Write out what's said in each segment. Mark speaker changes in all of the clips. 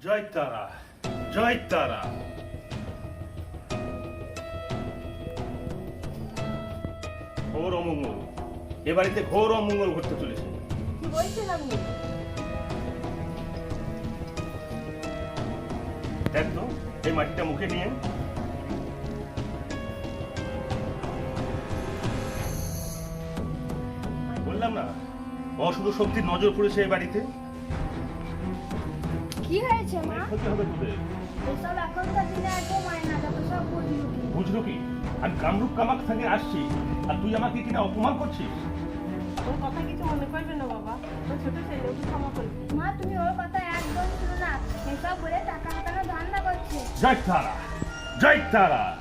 Speaker 1: জয় তারা, জয় তারা। ঘোর অমঙ্গল, এ বাড়িতে ঘোর অমঙ্গল ঘটতে চলেছে।
Speaker 2: কি বলছেন আপনি?
Speaker 1: দেখ তো এই মাটিটা মুখে নিয়ে। বললাম না অশুভ শক্তির নজর পড়েছে এই বাড়িতে।
Speaker 2: কি হয়েছে মা?
Speaker 1: ক্ষতি হবে তোদের।
Speaker 2: এসব এখনকার দিনে একদম হয় না, যত সব বুঝলু।
Speaker 1: বুঝলো কি? আমি কামরূপ কামাক থেকে আসছি আর তুই আমাকে কিনা অপমান করছিস।
Speaker 3: ওর কথা কিছু মনে করবে না বাবা, ও ছোট ছেলে, ওকে ক্ষমা করবে।
Speaker 2: মা তুমি ওর কথা একদম শুনো না, এসব বলে টাকা হাতানো ধান্দা করছে।
Speaker 1: জয় তারা, জয় তারা।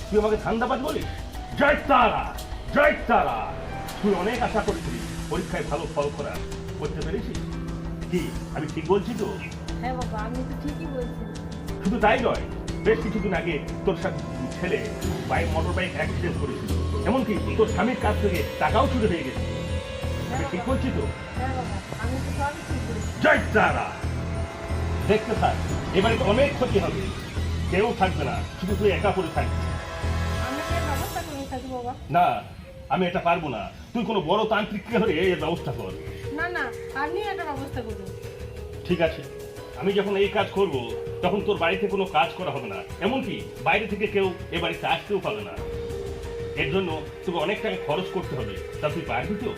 Speaker 1: তুই আমাকে ধান্দাবাজ বলিস? জয় তারা, জয় তারা। তুই অনেক আশা করেছিস পরীক্ষায় ভালো ফল করার, করতে পেরেছিস কি? আমি ঠিক বলছি তো?
Speaker 3: হ্যাঁ বাবা, আপনি তো ঠিকই বলছেন।
Speaker 1: শুধু তাই নয়, বেশ কিছুদিন আগে তোর সাথে ছেলে মোটর বাইক অ্যাক্সিডেন্ট করেছিল, এমনকি তোর স্বামীর কাছ থেকে টাকাও চুরি হয়ে গেছে। আমি ঠিক বলছি তো?
Speaker 3: হ্যাঁ বাবা, আমি তো সবই ঠিক বলছি।
Speaker 1: জয় তারা। দেখতে থাক, এবারে অনেক ক্ষতি হবে, কেউ থাকবে না, শুধু তুই একা পড়ে থাকবি।
Speaker 3: আমাকে এর ব্যবস্থা করুন সাধু বাবা।
Speaker 1: না, আমি এটা পারবো না। তুই কোনো বড় তান্ত্রিককে হলে এর ব্যবস্থা কর।
Speaker 3: না না, আপনি একটা ব্যবস্থা করুন।
Speaker 1: ঠিক আছে, আমি যখন এই কাজ করব তখন তোর বাড়িতে কোনো কাজ করা হবে না, এমনকি বাইরে থেকে কেউ এ বাড়িতে আসতেও পাবে না। এর জন্য তোকে অনেক টাকা খরচ করতে হবে, তা তুই পারবি তো?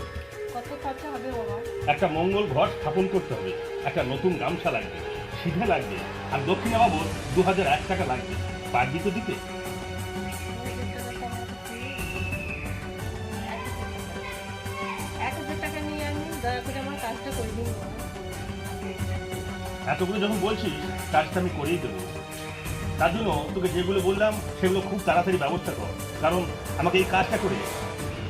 Speaker 3: কত খরচা হবে বাবা?
Speaker 1: একটা মঙ্গল ঘর স্থাপন করতে হবে, একটা নতুন গামছা লাগবে, সিধে লাগবে, আর দক্ষিণা বাবদ 2001 টাকা লাগবে। পারবি তো দিতে?
Speaker 3: 1000 টাকা নিয়ে আপনি দয়া করে আমার কাজটা করে দিন বাবা।
Speaker 1: এতগুলো যখন বলছিস, কাজটা আমি করেই দেবো। তার জন্য তোকে যেগুলো বললাম সেগুলো খুব তাড়াতাড়ি ব্যবস্থা কর, কারণ আমাকে এই কাজটা করে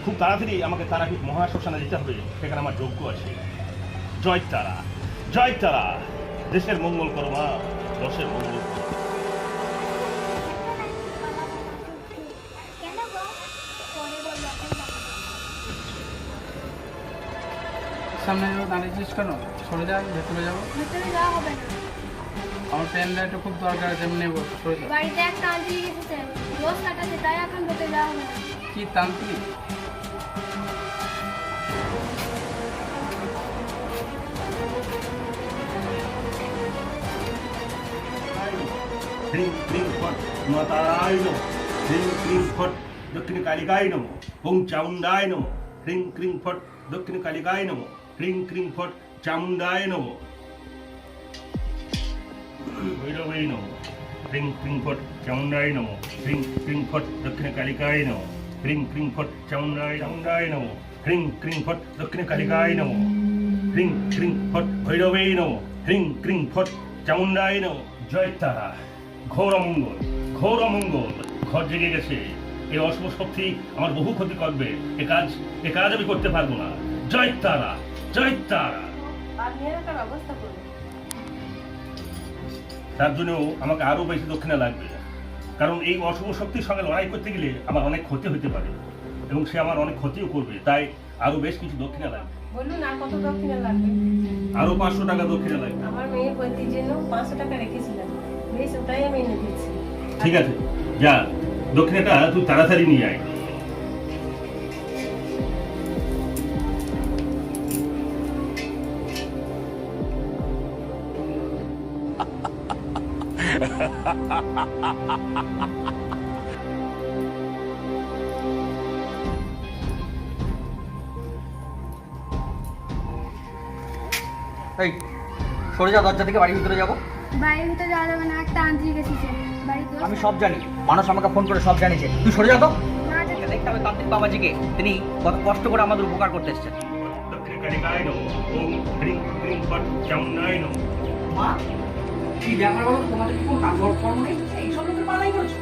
Speaker 1: খুব তাড়াতাড়ি আমাকে তারাপীঠ মহাশ্মশানে যেতে হবে, সেখানে আমার যোগ্য আছে। জয় তারা, জয় তারা। দেশের মঙ্গল করো মা, দশের মঙ্গল করো।
Speaker 2: কেন গো? পরে বলবো, এখন টাকা দাও।
Speaker 4: সামনে দাঁড়িয়েছিস কেন? সরে যা, ভেতরে যাবো।
Speaker 2: ভেতরে যাওয়া হবে না,
Speaker 4: আমার পেন ড্রাইভটা খুব দরকার আছে, আমি নেবো। সরে যা।
Speaker 2: বাড়িতে একটা আন্টি এসেছে, রোজ কাটাতে, তাই এখন ভেতরে যাওয়া হবে না।
Speaker 4: কি তান্ত্রিক?
Speaker 1: হ্রিং ক্লিং ফট মাতারায় নমঃ, হ্রিং ক্লিং ফট দক্ষিণ কালিকায় নমঃ, ওং চামুণ্ডায় নমঃ, হ্রিং ক্লিং ফট দক্ষিণ কালিকায় নমঃ, হ্রিং ক্লিং ফট চামুণ্ডায় নমঃ, ভৈরবায় নমঃ, হ্রিং ক্লিং ফট চামুণ্ডায় নমঃ, হ্রিং ক্লিং ফট দক্ষিণ কালিকায় নমঃ, হ্রিং ক্লিং ফট চামুণ্ডায় নমঃ, হ্রিং ক্লিং ফট দক্ষিণ কালিকায় নমঃ, হ্রিং ক্লিং ফট ভৈরবায় নমঃ, হ্রিং ক্লিং ফট চামুণ্ডায় নমঃ। জয় তারা। ঘোর অমঙ্গল, ঘোর অমঙ্গল ঘর জেগে গেছে। এই অশুভ শক্তি আমার বহু ক্ষতি করবে, এ কাজ আমি করতে পারবো না। জয় তারা, জয় তারা।
Speaker 3: আপনি এর একটা ব্যবস্থা করুন।
Speaker 1: তার জন্য আমাকে আরো বেশি দক্ষিণা লাগবে, কারণ এই অশুভ শক্তির সঙ্গে লড়াই করতে গেলে আমার অনেক ক্ষতি হতে পারে এবং সে আমার অনেক ক্ষতিও করবে, তাই আরো বেশ কিছু দক্ষিণা লাগবে।
Speaker 3: বলুন আর কত দক্ষিণা লাগবে?
Speaker 1: আরো 500 টাকা দক্ষিণা লাগবে।
Speaker 3: আমার মেয়ের বলতির জন্য 500 টাকা রেখেছিলাম, বেশ ওটাই আমি এনে দিচ্ছি।
Speaker 1: ঠিক আছে, যা দক্ষিণাটা তুই তাড়াতাড়ি নিয়ে আয়।
Speaker 5: এই সরে যা, দরজা থেকে বাড়ির ভিতরে যাবো।
Speaker 2: বাড়ির ভিতরে যাওয়া যাবে না, একটা আন্টি এসেছে বাড়িতে।
Speaker 5: আমি সব জানি, মানুষ আমাকে ফোন করে সব জানিয়েছে। তুই সরে যা তো।
Speaker 2: না, যেতে-
Speaker 5: দেখতে হবে তান্ত্রিক বাবাজিকে, তিনি কত কষ্ট করে আমাদের উপকার করতে এসেছেন।
Speaker 1: দক্ষিণ কালিকায় নমঃ, ওং হ্রিং ক্লিং ফট চামুণ্ডায় নমঃ।
Speaker 5: মা, কি ব্যাপার বলো? তোমাদের কি কোনো কাজ কর্ম নেই? এইসব লোকের পালাই করছো।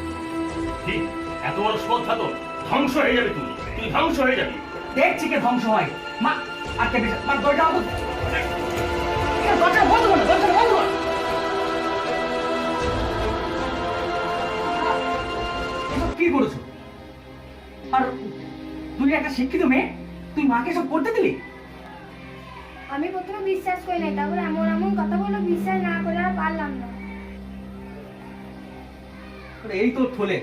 Speaker 1: ঠিক, এত বড় শ্রদ্ধা তোর, ধ্বংস হয়ে যাবে তুই, তুই ধ্বংস হয়ে যাবি।
Speaker 5: দেখছি কে ধ্বংস হয়। মা, আজকে মা দরজা বন্ধ। দরজা বন্ধ করো, দরজা বন্ধ করো। এসব কি করেছো? আর তুই একটা শিক্ষিত মেয়ে, তুই মাকে সব করতে দিলি?
Speaker 2: আমি প্রথমে বিশ্বাস করি নাই, তারপর এমন এমন কথা বললো, বিশ্বাস না করে আর পারলাম না।
Speaker 5: এই তো থলে,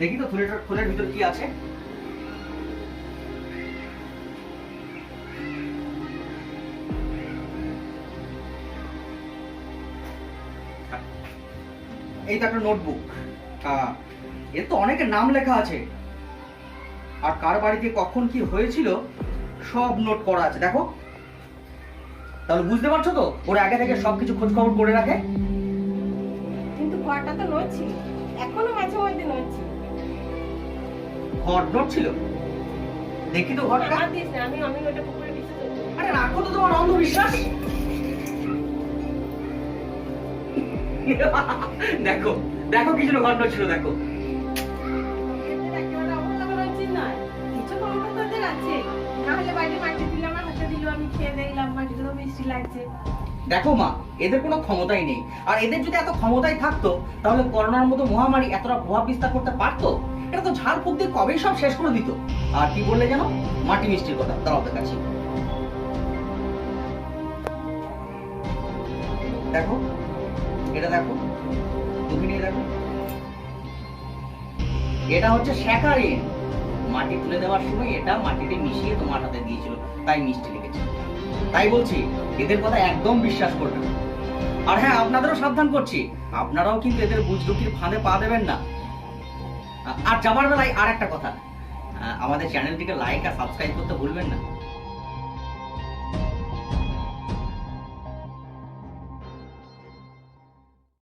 Speaker 5: দেখি তো থলের ভিতর কি আছে। এই তো একটা নোটবুক, এর তো অনেকের নাম লেখা আছে, আর কার বাড়িতে কখন কি হয়েছিল সব নোট করা আছে। দেখো, তাহলে বুঝতে পারছো তো, ওরা আগে থেকে সবকিছু খোঁজ খবর করে রাখে।
Speaker 3: কিন্তু ঘরটা তো নড়ছিল, এখনো মাঝে মধ্যে নড়ছে।
Speaker 5: ঘর নোট ছিল, দেখি তো ঘরটা।
Speaker 3: আমার দিস না, আমি ওটা পুকুরে বিশ্বাস করি।
Speaker 5: আরে রাখো তো তোমার অন্ধবিশ্বাস। দেখো দেখো কি জন্য ঘর নোট ছিল, দেখো।
Speaker 3: এদের একেবারে অবহেলা করা উচিত নয়, কিছু ক্ষমতা তো ওদের আছে। না হলে বাইরে মাটি দিলে আমার হাতে দিল, আমি খেয়ে দেখলাম মাটিটা তো মিষ্টি লাগছে।
Speaker 5: দেখো মা, এদের কোনো ক্ষমতাই নেই। আর এদের যদি এত ক্ষমতাই থাকতো, তাহলে করোনার মতো মহামারী এতটা প্রভাব বিস্তার করতে পারতো? এটা তো ঝাড় ফুঁক দিয়ে কবেই সব শেষ করে দিত। আর কি বললে যেন, মাটি মিষ্টির কথা, দাঁড়াও দেখাচ্ছি। দেখো, এটা দেখো, তুমি নিয়ে দেখো, এটা হচ্ছে স্যাকারিন। মাটি তুলে দেওয়ার সময় এটা মাটিতে মিশিয়ে তোমার হাতে দিয়েছিল, তাই মিষ্টি লেগেছে। তাই বলছি, এদের কথা একদম বিশ্বাস করবেন না। আর হ্যাঁ, আপনাদেরও সাবধান করছি, আপনারাও কিন্তু এদের বুজরুকির ফাঁদে পা দেবেন না। আর যাবার বেলায় আর একটা কথা, আমাদের চ্যানেলটিকে লাইক আর সাবস্ক্রাইব করতে ভুলবেন না।